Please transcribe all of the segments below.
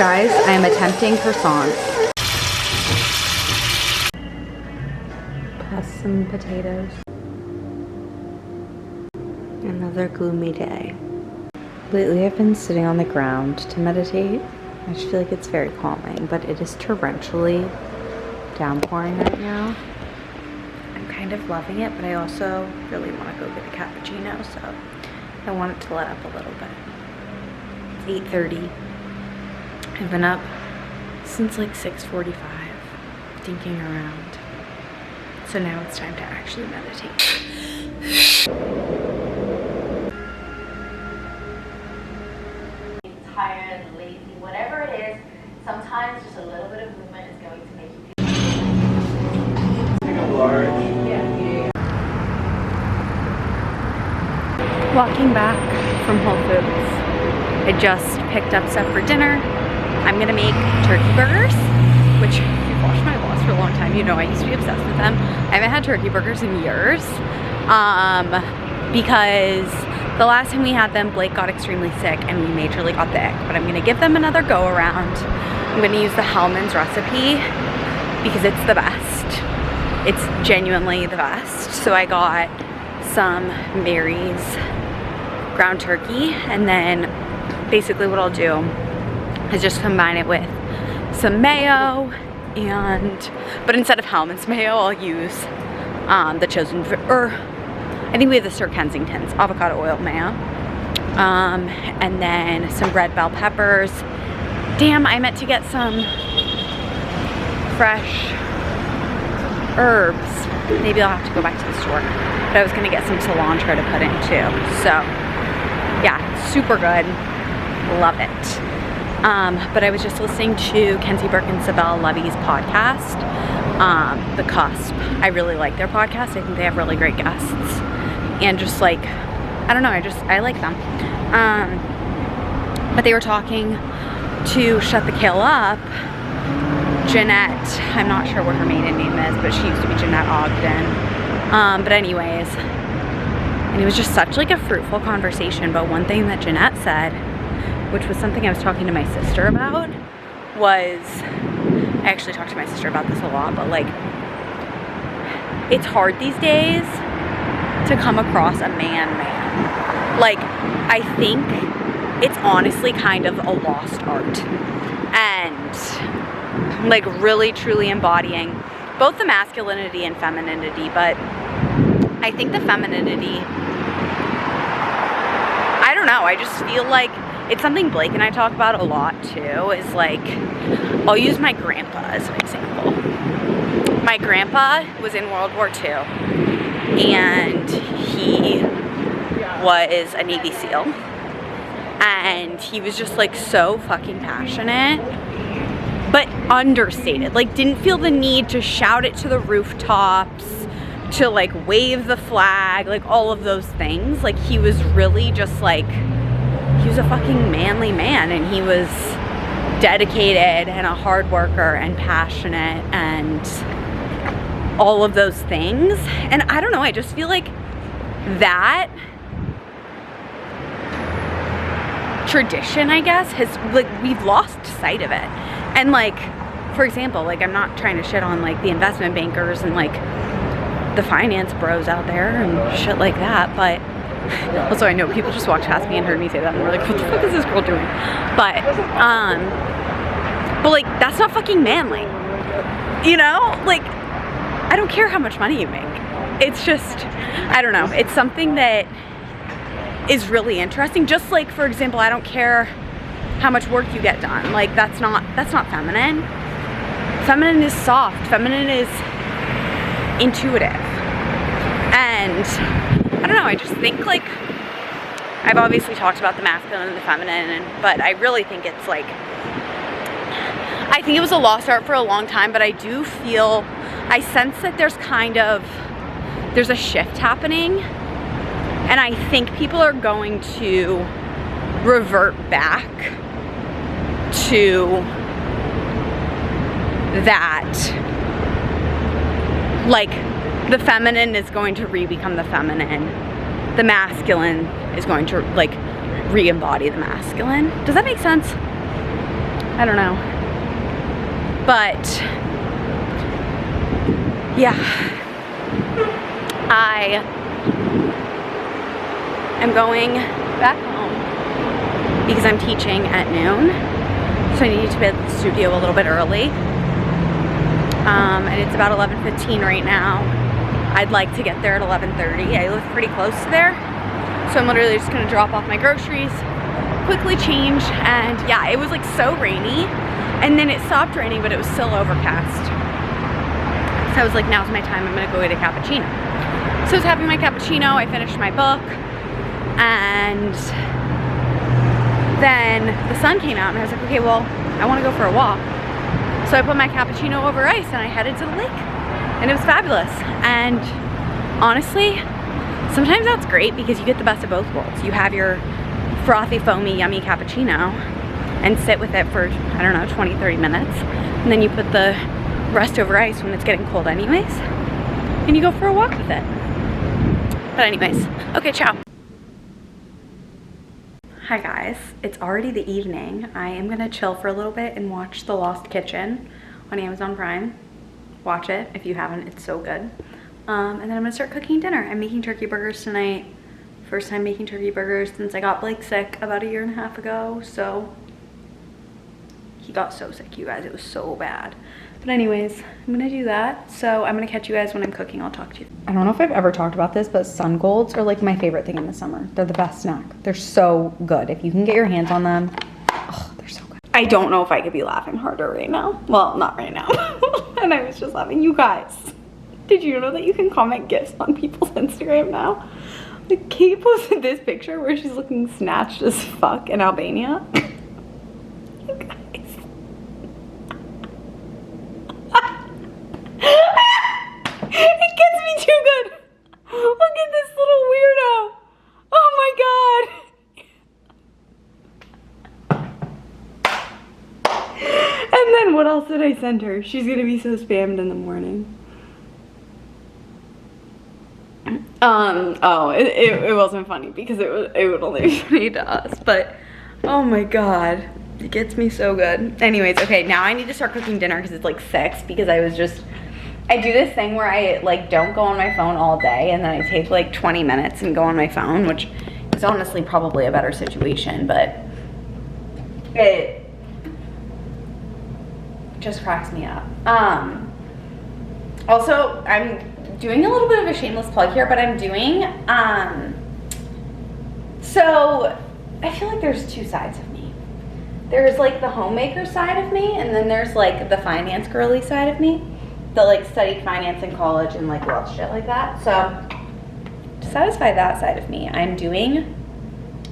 Guys, I am attempting croissants. Plus some potatoes. Another gloomy day. Lately I've been sitting on the ground to meditate. I just feel like it's very calming, but it is torrentially downpouring right now. I'm kind of loving it, but I also really want to go get a cappuccino, so I want it to let up a little bit. It's 8:30. I've been up since like 6:45, thinking around. So now it's time to actually meditate. Tired, lazy, whatever it is, sometimes just a little bit of movement is going to make you feel large. Walking back from Whole Foods. I just picked up stuff for dinner. I'm gonna make turkey burgers, which if you've watched my vlogs for a long time, you know I used to be obsessed with them. I haven't had turkey burgers in years because the last time we had them, Blake got extremely sick and we majorly got the ick, but I'm gonna give them another go around. I'm gonna use the Hellmann's recipe because it's the best. It's genuinely the best. So I got some Mary's ground turkey, and then basically what I'll do is just combine it with some mayo, but instead of Hellmann's mayo, I'll use the chosen, or I think we have the Sir Kensington's avocado oil mayo, and then some red bell peppers. Damn, I meant to get some fresh herbs. Maybe I'll have to go back to the store, but I was gonna get some cilantro to put in too. So yeah, super good, love it. But I was just listening to Kenzie Burke and Sibel Levy's podcast, The Cusp. I really like their podcast. I think they have really great guests. And just like, I don't know, I like them. But they were talking to Shut the Kale Up, Jeanette, I'm not sure what her maiden name is, but she used to be Jeanette Ogden. But anyways, and it was just such like a fruitful conversation. But one thing that Jeanette said, which was something I was talking to my sister about, was, I actually talk to my sister about this a lot, but like, it's hard these days to come across a man. Like, I think it's honestly kind of a lost art, and like really truly embodying both the masculinity and femininity. But I think the femininity, I don't know, I just feel like it's something Blake and I talk about a lot too, is like, I'll use my grandpa as an example. My grandpa was in World War II, and he was a Navy SEAL, and he was just like so fucking passionate, but understated, like didn't feel the need to shout it to the rooftops, to like wave the flag, like all of those things. Like he was really just like, he was a fucking manly man, and he was dedicated and a hard worker and passionate and all of those things. And I don't know, I just feel like that tradition, I guess, has like, we've lost sight of it. And like, for example, like I'm not trying to shit on like the investment bankers and like the finance bros out there and shit like that, but also I know people just walked past me and heard me say that and were like, what the fuck is this girl doing? But like that's not fucking manly, you know? Like, I don't care how much money you make. It's just, I don't know, it's something that is really interesting. Just like, for example, I don't care how much work you get done. Like that's not feminine. Feminine is soft. Feminine is intuitive. And I don't know, I just think like, I've obviously talked about the masculine and the feminine, but I really think it's like, I think it was a lost art for a long time, but I do feel, I sense that there's a shift happening, and I think people are going to revert back to that, like the feminine is going to re-become the feminine, the masculine is going to like re-embody the masculine. Does that make sense? I I don't know. But yeah, I am going back home because I'm teaching at noon. So I need to be at the studio a little bit early. And it's about 11:15 right now. I'd like to get there at 11:30. I live pretty close to there. So I'm literally just gonna drop off my groceries, quickly change, and yeah, it was like so rainy. And then it stopped raining, but it was still overcast. So I was like, now's my time, I'm gonna go get a cappuccino. So I was having my cappuccino, I finished my book, and then the sun came out and I was like, okay, well, I wanna go for a walk. So I put my cappuccino over ice and I headed to the lake. And it was fabulous. And honestly, sometimes that's great because you get the best of both worlds. You have your frothy, foamy, yummy cappuccino and sit with it for, I don't know, 20, 30 minutes. And then you put the rest over ice when it's getting cold anyways. And you go for a walk with it. But anyways, okay, ciao. Hi guys, it's already the evening. I am gonna chill for a little bit and watch The Lost Kitchen on Amazon Prime. Watch it if you haven't, it's so good. And then I'm gonna start cooking dinner. I'm making turkey burgers tonight. First time making turkey burgers since I got Blake sick about 1.5 years ago. So he got so sick, you guys, it was so bad. But anyways, I'm gonna do that. So I'm gonna catch you guys when I'm cooking. I'll talk to you. I don't know if I've ever talked about this, but Sun Golds are like my favorite thing in the summer. They're the best snack. They're so good. If you can get your hands on them, oh, they're so good. I don't know if I could be laughing harder right now. Well, not right now. And I was just laughing. You guys, did you know that you can comment GIFs on people's Instagram now? Like Kate posted this picture where she's looking snatched as fuck in Albania. You guys. It gets me too good. Look at this little weirdo. Oh my god. And then what else did I send her? She's gonna be so spammed in the morning. Oh, it wasn't funny because it would only be funny to us, but oh my god. It gets me so good. Anyways, okay, now I need to start cooking dinner because it's like 6 because I do this thing where I like don't go on my phone all day and then I take like 20 minutes and go on my phone, which is honestly probably a better situation, but it just cracks me up. Also, I'm doing a little bit of a shameless plug here, but I'm doing, so I feel like there's 2 sides of me. There's like the homemaker side of me, and then there's like the finance girly side of me that like studied finance in college and like loves shit like that. So to satisfy that side of me, I'm doing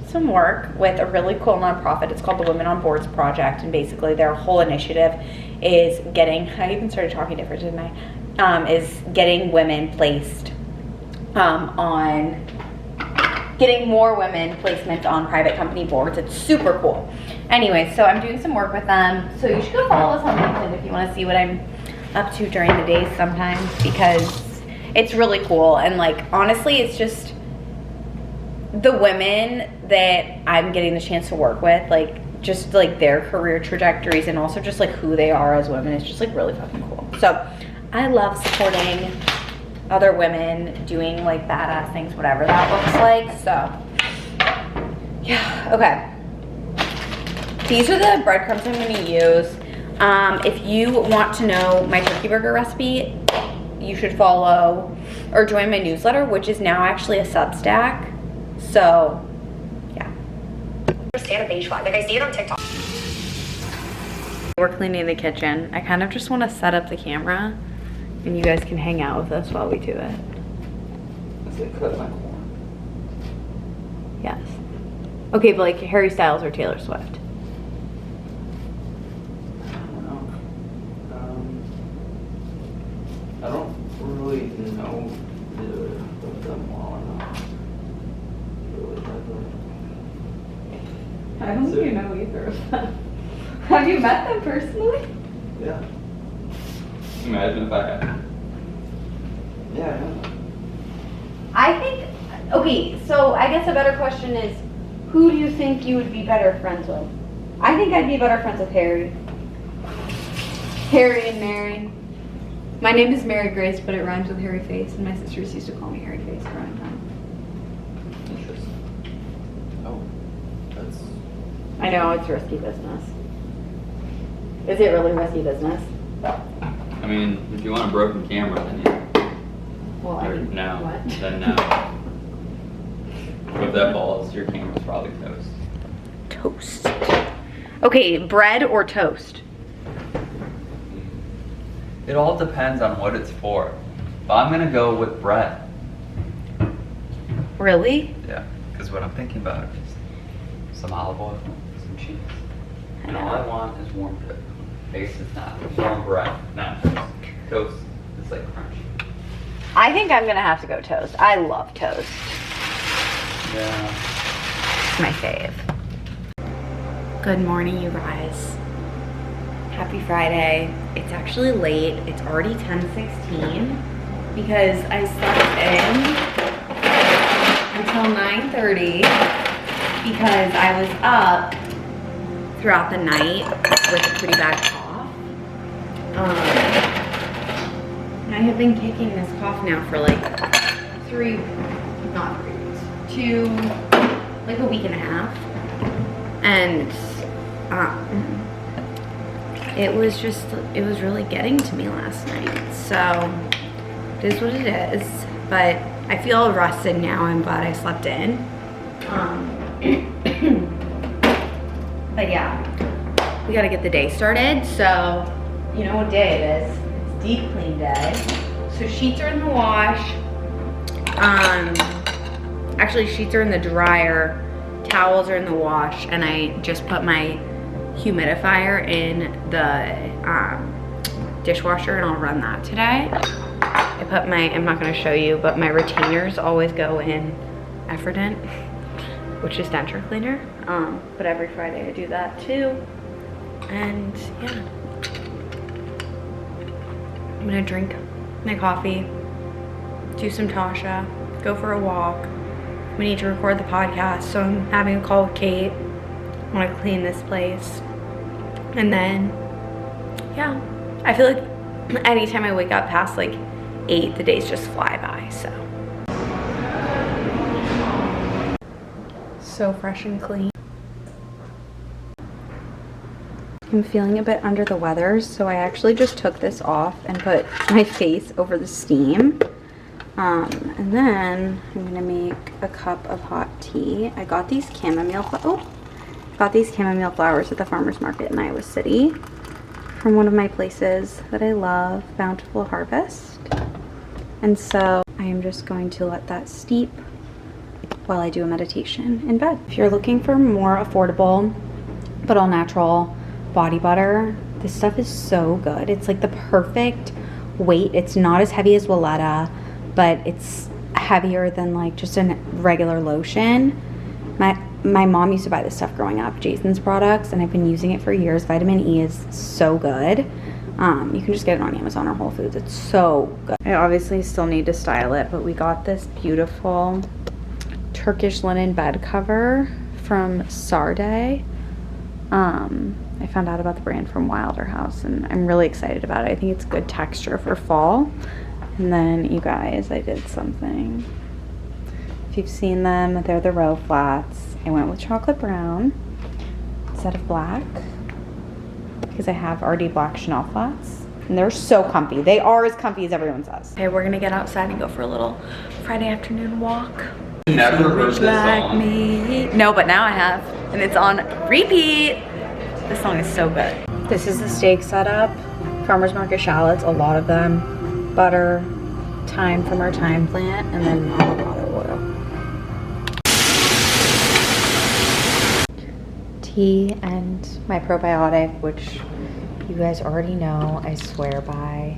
some work with a really cool nonprofit. It's called the Women on Boards Project, and basically their whole initiative is getting, I even started talking different, didn't I? Is getting women placed on, getting more women placement on private company boards. It's super cool. Anyway, so I'm doing some work with them. So you should go follow us on LinkedIn if you want to see what I'm up to during the day sometimes, because it's really cool. And like honestly, it's just the women that I'm getting the chance to work with, like just like their career trajectories and also just like who they are as women. It's just like really fucking cool. So I love supporting other women doing like badass things, whatever that looks like. So yeah, okay. These are the breadcrumbs I'm gonna use. If you want to know my turkey burger recipe, you should follow or join my newsletter, which is now actually a Substack. So, yeah. Understand a beige flag. Like I see it on TikTok. We're cleaning the kitchen. I kind of just want to set up the camera and you guys can hang out with us while we do it. I said cut my corn. Yes. Okay, but like Harry Styles or Taylor Swift? I don't really know either of them well enough. I don't think you know either of them. Have you met them personally? Yeah. Imagine if I had. Yeah, I know. I think, okay, so I guess a better question is, who do you think you would be better friends with? I think I'd be better friends with Harry. Harry and Mary. My name is Mary Grace, but it rhymes with Harry Face, and my sisters used to call me Harry Face growing up. Interesting. Oh, that's. I know, it's risky business. Is it really risky business? I mean, if you want a broken camera, then yeah. Well, I Or mean, no. what? Then no. If that falls, your camera's probably toast. Toast. Okay, bread or toast? It all depends on what it's for. But I'm gonna go with bread. Really? Yeah, because what I'm thinking about is some olive oil, some cheese. And all I want is warm toast. Base is not warm bread, not toast. Toast is like crunchy. I think I'm gonna have to go toast. I love toast. Yeah. It's my fave. Good morning, you guys. Happy Friday. It's actually late. It's already 10:16 because I slept in until 9:30 because I was up throughout the night with a pretty bad cough. I have been kicking this cough now for like like a week and a half. And it was really getting to me last night. So it is what it is. But I feel rested now. I'm glad I slept in. But yeah, we gotta get the day started. So you know what day it is. It's deep clean day. So sheets are in the wash. Actually sheets are in the dryer. Towels are in the wash, and I just put my humidifier in the dishwasher, and I'll run that today. I put I'm not gonna show you, but my retainers always go in Effordent, which is denture cleaner. But every Friday I do that too. And yeah, I'm gonna drink my coffee, do some Tasha, go for a walk. We need to record the podcast, so I'm having a call with Kate. I want to clean this place. And then, yeah, I feel like anytime I wake up past like 8, the days just fly by, so fresh and clean. I'm feeling a bit under the weather, so I actually just took this off and put my face over the steam. And then I'm gonna make a cup of hot tea. I got these chamomile flowers at the farmer's market in Iowa City from one of my places that I love, Bountiful Harvest. And so I am just going to let that steep while I do a meditation in bed. If you're looking for more affordable but all natural body butter, this stuff is so good. It's like the perfect weight. It's not as heavy as Willetta, but it's heavier than like just a regular lotion. My mom used to buy this stuff growing up, Jason's products, and I've been using it for years. Vitamin E is so good. You can just get it on Amazon or Whole Foods. It's so good. I obviously still need to style it, but we got this beautiful Turkish linen bed cover from Sarday. I found out about the brand from Wilder House, and I'm really excited about it. I think it's good texture for fall. And then, you guys, I did something. If you've seen them, they're the Row Flats. I went with chocolate brown instead of black because I have already black Chanel flats. And they're so comfy. They are as comfy as everyone says. Okay, we're gonna get outside and go for a little Friday afternoon walk. Never heard this song. No, but now I have. And it's on repeat. This song is so good. This is the steak setup. Farmer's Market shallots, a lot of them. Butter, thyme from our thyme plant, and then avocado oil. Tea and my probiotic, which you guys already know I swear by.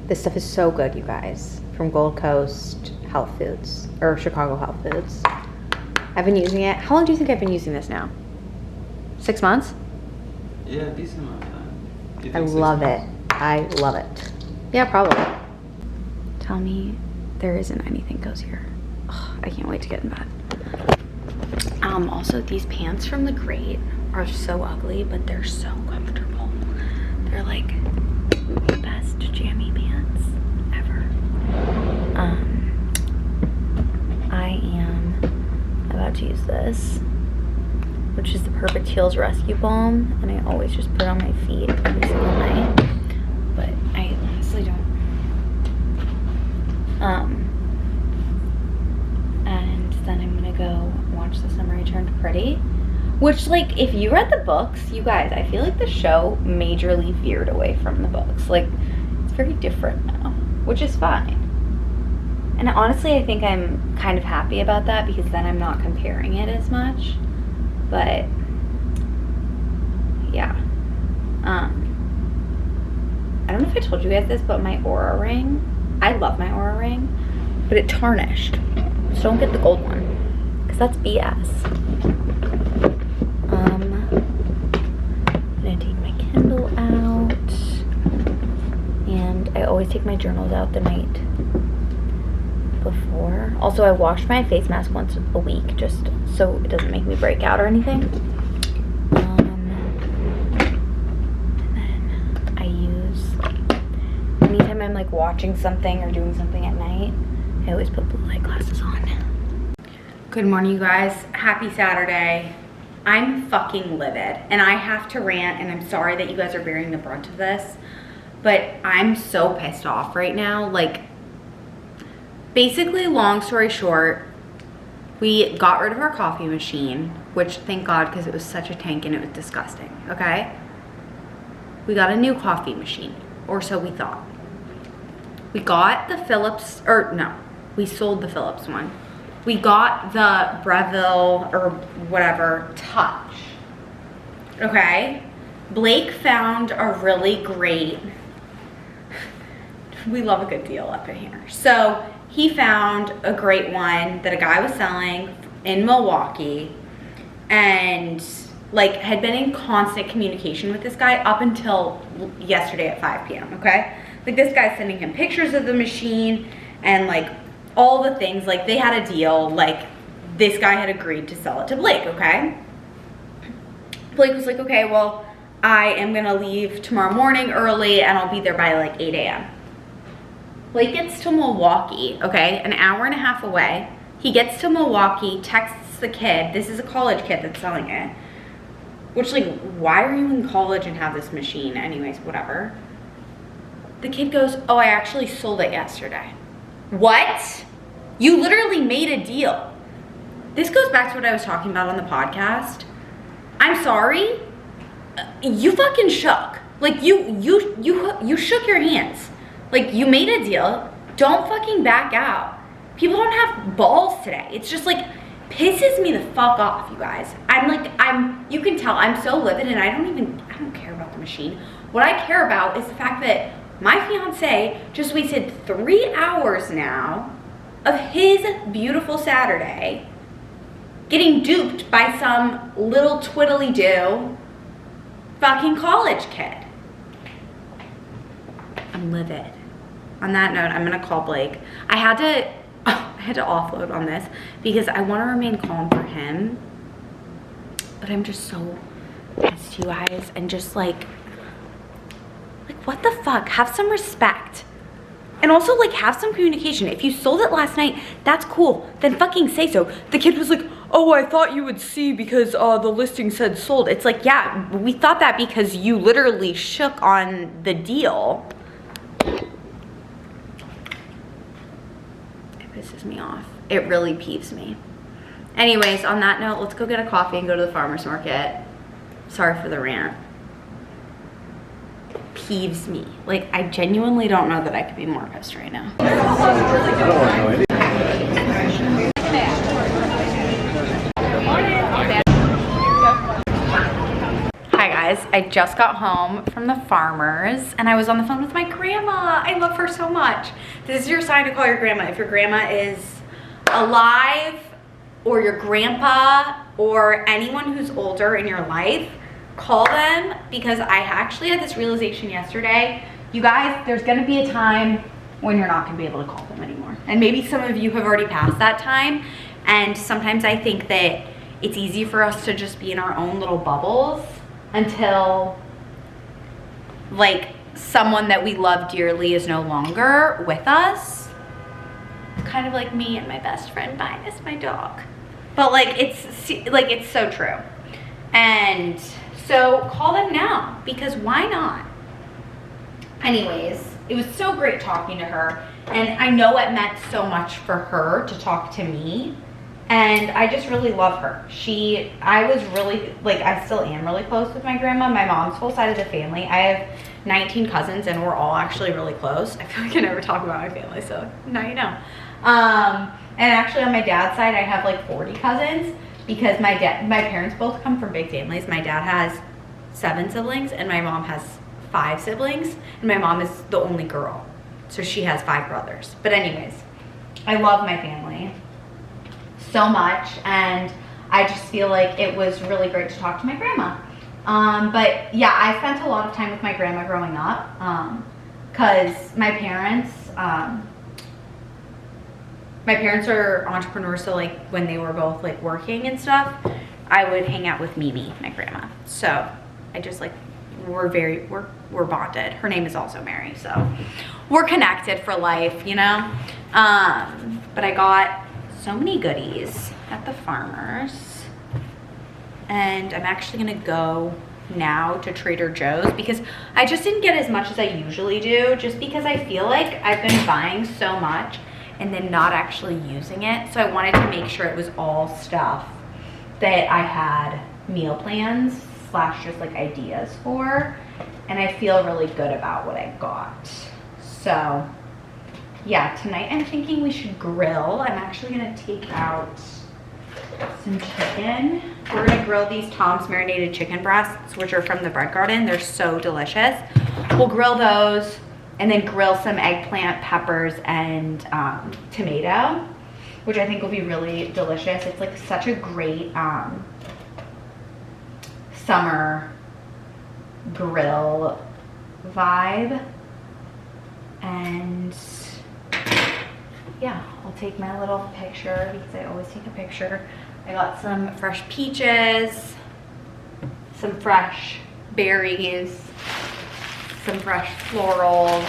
This stuff is so good, you guys. From Gold Coast Health Foods, or Chicago Health Foods. I've been using it. How long do you think I've been using this now? 6 months? Yeah, decent amount of time. I love it. I love it. Yeah, probably. Tell me there isn't anything cozier. Oh, I can't wait to get in bed. Also, these pants from The Great are so ugly, but they're so comfortable. They're like the best jammy pants ever. I am about to use this, which is the Perfect Heals Rescue Balm, and I always just put it on my feet every single night, but I honestly don't. And then I'm gonna go watch The Summer I Turned Pretty, which, like, if you read the books, you guys, I feel like the show majorly veered away from the books. Like, it's very different now, which is fine. And honestly, I think I'm kind of happy about that, because then I'm not comparing it as much. But yeah, I don't know if I told you guys this, but my Aura ring, I love my Aura ring, but it tarnished. So don't get the gold one, because that's BS. I'm gonna take my Kindle out, and I always take my journals out the night before. Also, I wash my face mask once a week, just so it doesn't make me break out or anything. And then I use, anytime I'm like watching something or doing something at night, I always put blue light glasses on. Good morning, you guys. Happy Saturday. I'm fucking livid, and I have to rant, and I'm sorry that you guys are bearing the brunt of this, but I'm so pissed off right now. Like, basically, long story short, we got rid of our coffee machine, which, thank God, because it was such a tank and it was disgusting, okay? We got a new coffee machine, or so we thought. We got the Philips, or no, we sold the Philips one. We got the Breville, or whatever, Touch, okay? Blake found a really great, we love a good deal up in here. So he found a great one that a guy was selling in Milwaukee, and like had been in constant communication with this guy up until yesterday at 5 p.m. okay? Like, this guy's sending him pictures of the machine and like all the things. Like, they had a deal, like this guy had agreed to sell it to Blake, okay? Blake was like, okay, well, I am gonna leave tomorrow morning early and I'll be there by like 8 a.m. Blake gets to Milwaukee, okay, an hour and a half away. He gets to Milwaukee, texts the kid. This is a college kid that's selling it. Which, like, why are you in college and have this machine? Anyways, whatever. The kid goes, oh, I actually sold it yesterday. What? You literally made a deal. This goes back to what I was talking about on the podcast. I'm sorry. You fucking shook. Like, you shook your hands. Like, you made a deal. Don't fucking back out. People don't have balls today. It's just like, pisses me the fuck off, you guys. You can tell I'm so livid, and I don't care about the machine. What I care about is the fact that my fiance just wasted 3 hours now of his beautiful Saturday getting duped by some little twiddly-do fucking college kid. I'm livid. On that note, I'm gonna call Blake. I had to offload on this because I want to remain calm for him, but I'm just so pissed, you guys, and just like what the fuck? Have some respect. And also, like, have some communication. If you sold it last night, that's cool. Then fucking say so. The kid was like, oh, I thought you would see because the listing said sold. It's like, yeah, we thought that because you literally shook on the deal. It pisses me off. It really peeves me. Anyways, on that note, let's go get a coffee and go to the farmer's market. Sorry for the rant. Peeves me. Like, I genuinely don't know that I could be more pissed right now. Hi guys, I just got home from the farmer's and I was on the phone with my grandma. I love her so much. This is your sign to call your grandma. If your grandma is alive, or your grandpa, or anyone who's older in your life, call them, because I actually had this realization yesterday. You guys, there's gonna be a time when you're not gonna be able to call them anymore. And maybe some of you have already passed that time. And sometimes I think that it's easy for us to just be in our own little bubbles until like someone that we love dearly is no longer with us. Kind of like me and my best friend minus my dog. But like it's so true. And so call them now, because why not? Anyways, it was so great talking to her, and I know it meant so much for her to talk to me, and I just really love her. I was really, like, I still am really close with my grandma. My mom's whole side of the family, I have 19 cousins, and we're all actually really close. I feel like I never talk about my family, so now you know. And actually on my dad's side, I have like 40 cousins, because my parents both come from big families. My dad has 7 siblings, and my mom has 5 siblings, and my mom is the only girl, so she has 5 brothers. But anyways, I love my family so much, and I just feel like it was really great to talk to my grandma. But yeah, I spent a lot of time with my grandma growing up, because my parents are entrepreneurs, so like when they were both like working and stuff, I would hang out with Mimi, my grandma. So I just like, we're bonded. Her name is also Mary, so we're connected for life, you know? But I got so many goodies at the Farmers, and I'm actually gonna go now to Trader Joe's, because I just didn't get as much as I usually do, just because I feel like I've been buying so much and then not actually using it. So I wanted to make sure it was all stuff that I had meal plans / just like ideas for, and I feel really good about what I got. So yeah, tonight I'm thinking we should grill. I'm actually gonna take out some chicken. We're gonna grill these Tom's marinated chicken breasts, which are from the Bread Garden. They're so delicious. We'll grill those and then grill some eggplant, peppers, and tomato, which I think will be really delicious. It's like such a great summer grill vibe. And yeah, I'll take my little picture, because I always take a picture. I got some fresh peaches, some fresh berries, some fresh florals.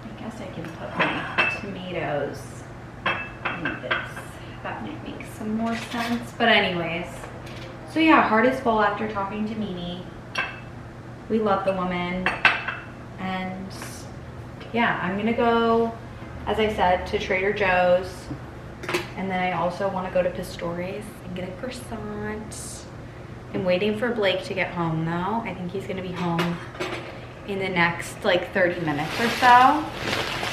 I guess I can put my tomatoes in this. That might make some more sense. But anyways, so yeah, heart is full after talking to Mimi. We love the woman. And yeah, I'm gonna go, as I said, to Trader Joe's, and then I also want to go to Pistori's and get a croissant. I'm waiting for Blake to get home though. I think he's gonna be home in the next like 30 minutes or so.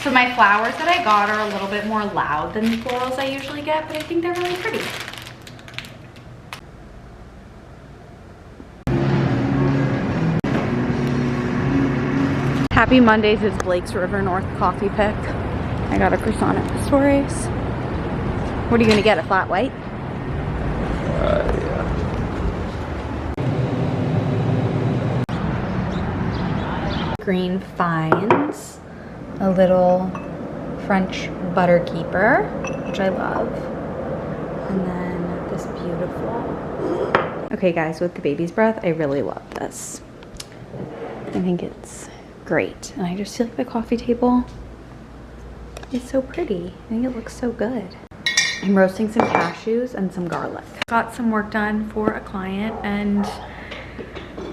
So my flowers that I got are a little bit more loud than the florals I usually get, but I think they're really pretty. Happy Mondays is Blake's River North coffee pick. I got a croissant at Pistori's. What are you gonna get, a flat white? Yeah. Green Finds, a little French butter keeper, which I love. And then this beautiful. Okay guys, with the baby's breath, I really love this. I think it's great. And I just feel like the coffee table is so pretty. I think it looks so good. I'm roasting some cashews and some garlic. Got some work done for a client, and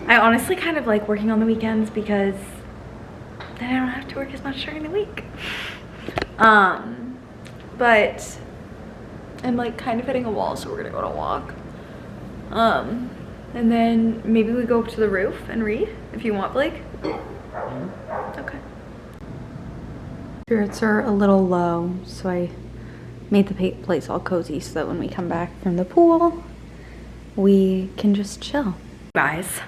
I honestly kind of like working on the weekends because then I don't have to work as much during the week. But I'm like kind of hitting a wall, so we're gonna go on a walk. And then maybe we go up to the roof and read if you want, Blake. Okay. Spirits are a little low, so I made the place all cozy so that when we come back from the pool, we can just chill. Guys,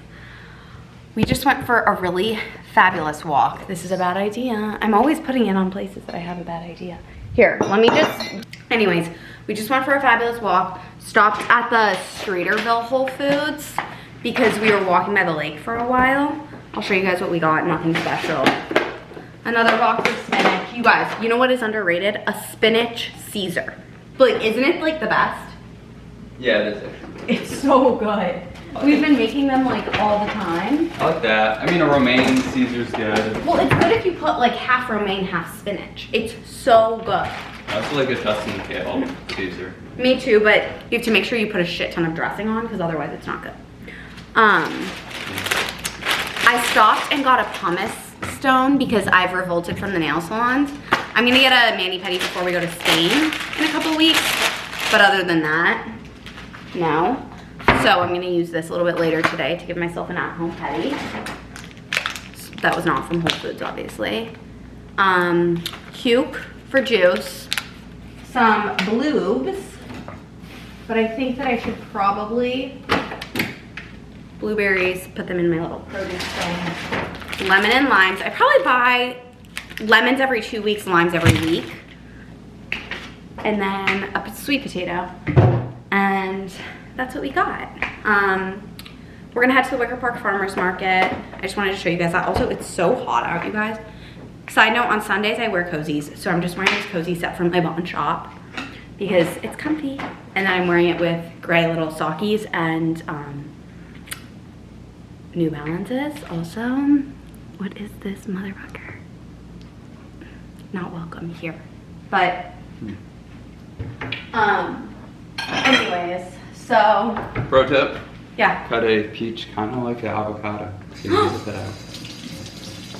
we just went for a really fabulous walk. This is a bad idea. I'm always putting it on places that I have a bad idea. Here, let me just, anyways, we just went for a fabulous walk, stopped at the Streeterville Whole Foods because we were walking by the lake for a while. I'll show you guys what we got, nothing special. Another box of spinach. You guys, you know what is underrated? A spinach Caesar. Like, isn't it like the best? Yeah, it is actually. It's so good. We've been making them like all the time. I like that. I mean, a romaine Caesar's good. Well, it's good if you put like half romaine, half spinach. It's so good. I also like a Tuscan kale Caesar. Me too, but you have to make sure you put a shit ton of dressing on because otherwise it's not good. I stopped and got a pumice stone because I've revolted from the nail salons. I'm gonna get a mani-pedi before we go to Spain in a couple weeks, but other than that, no. So I'm gonna use this a little bit later today to give myself an at-home pedi. That was not from Whole Foods, obviously. Cuke for juice, some blues, but I think that I should probably, blueberries, put them in my little produce thing. Lemon and limes. I probably buy lemons every 2 weeks, limes every week. And then a sweet potato. And that's what we got. We're gonna head to the Wicker Park Farmers Market. I just wanted to show you guys that. Also, it's so hot out, you guys. Side note, on Sundays I wear cozies. So I'm just wearing this cozy set from my Bon Shop because it's comfy. And then I'm wearing it with gray little sockies and New Balances. Also, what is this motherfucker? Not welcome here. But, anyways, so. Pro tip, Yeah. cut a peach kind of like an avocado. So you get that out.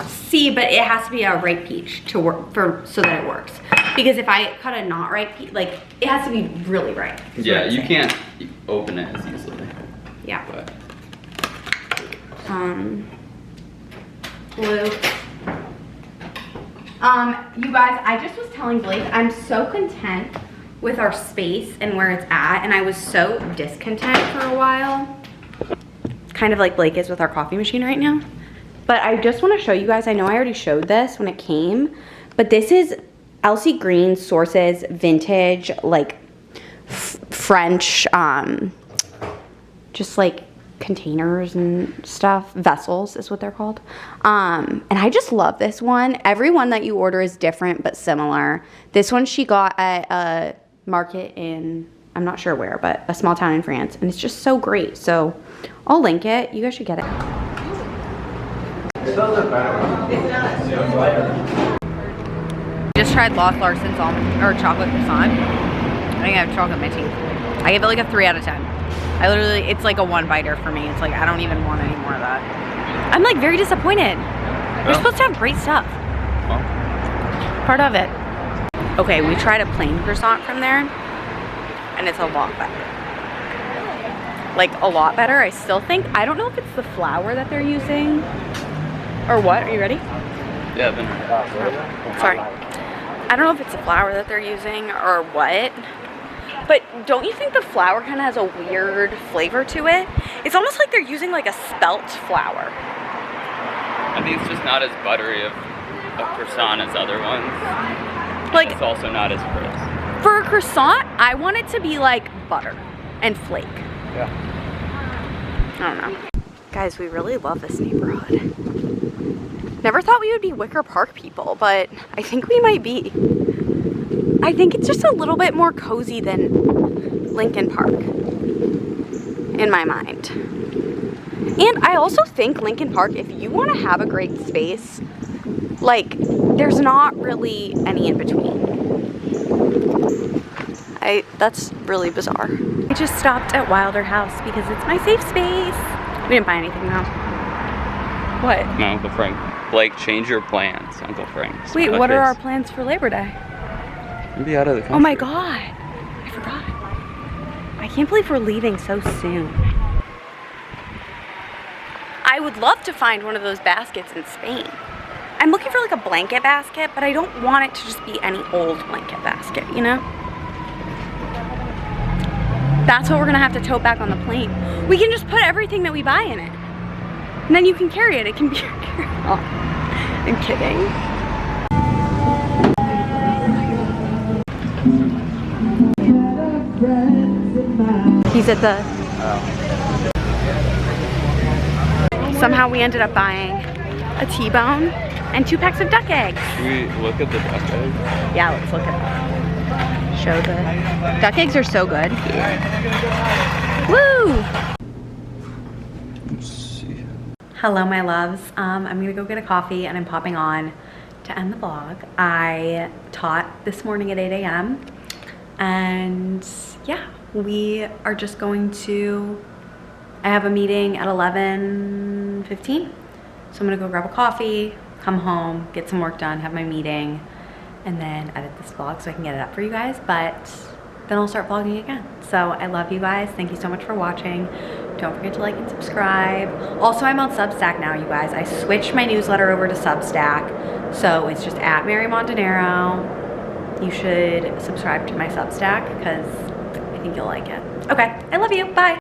See, but it has to be a ripe peach to work so that it works. Because if I cut a not ripe peach, like, it has to be really ripe. is what Yeah, I'm you saying. can't open it as easily. Yeah. But Blue. You guys, I just was telling Blake, I'm so content with our space and where it's at, and I was so discontent for a while. It's kind of like Blake is with our coffee machine right now. But I just want to show you guys, I know I already showed this when it came, but this is Elsie Green Sources vintage, like French, just like containers and stuff. Vessels is what they're called. And I just love this one. Every one that you order is different but similar. This one she got at a market in, I'm not sure where, but a small town in France, and it's just so great. So I'll link it. You guys should get it. It doesn't matter. Just tried Lost Larson's almond or chocolate croissant. I think I have chocolate in my teeth. I give it like a 3 out of 10. I literally, it's like a 1-biter for me. It's like, I don't even want any more of that. I'm like very disappointed. We're supposed to have great stuff. well, Part of it. Okay, we tried a plain croissant from there, and it's a lot better. Like, a lot better, I still think. I don't know if it's the flour that they're using, or what. Are you ready? yeah, then Sorry. I don't know if it's the flour that they're using or what, but don't you think the flour kind of has a weird flavor to it? It's almost like they're using like a spelt flour. I think it's just not as buttery of a croissant as other ones. Like, It's also not as crisp. for a croissant, I want it to be like butter and flake. Yeah. I don't know. Guys, we really love this neighborhood. Never thought we would be Wicker Park people, but I think we might be. I think it's just a little bit more cozy than Lincoln Park, in my mind. And I also think Lincoln Park, if you want to have a great space, like, there's not really any in between. That's really bizarre. I just stopped at Wilder House because it's my safe space. We didn't buy anything though. What? My Uncle Frank. Blake, change your plans, Uncle Frank. Wait, what are our plans for Labor Day? We'll be out of the country. Oh my God, I forgot. I can't believe we're leaving so soon. I would love to find one of those baskets in Spain. I'm looking for like a blanket basket, but I don't want it to just be any old blanket basket, you know? That's what we're gonna have to tote back on the plane. We can just put everything that we buy in it. And then you can carry it. It can be your carry-on. I'm kidding. He's at the... Somehow we ended up buying a T-bone and 2 packs of duck eggs. Should we look at the duck eggs? Yeah, let's look at them. show the duck eggs are so good. Woo! Let's see. Hello, my loves. I'm gonna go get a coffee and I'm popping on to end the vlog. I taught this morning at 8 a.m. and yeah, we are just going to, I have a meeting at 11:15. So I'm gonna go grab a coffee, come home, get some work done, have my meeting, and then edit this vlog so I can get it up for you guys. But then I'll start vlogging again. So I love you guys. Thank you so much for watching. Don't forget to like and subscribe. Also, I'm on Substack now, you guys. I switched my newsletter over to Substack. So it's just at Mary Montanaro. You should subscribe to my Substack because I think you'll like it. Okay, I love you. Bye.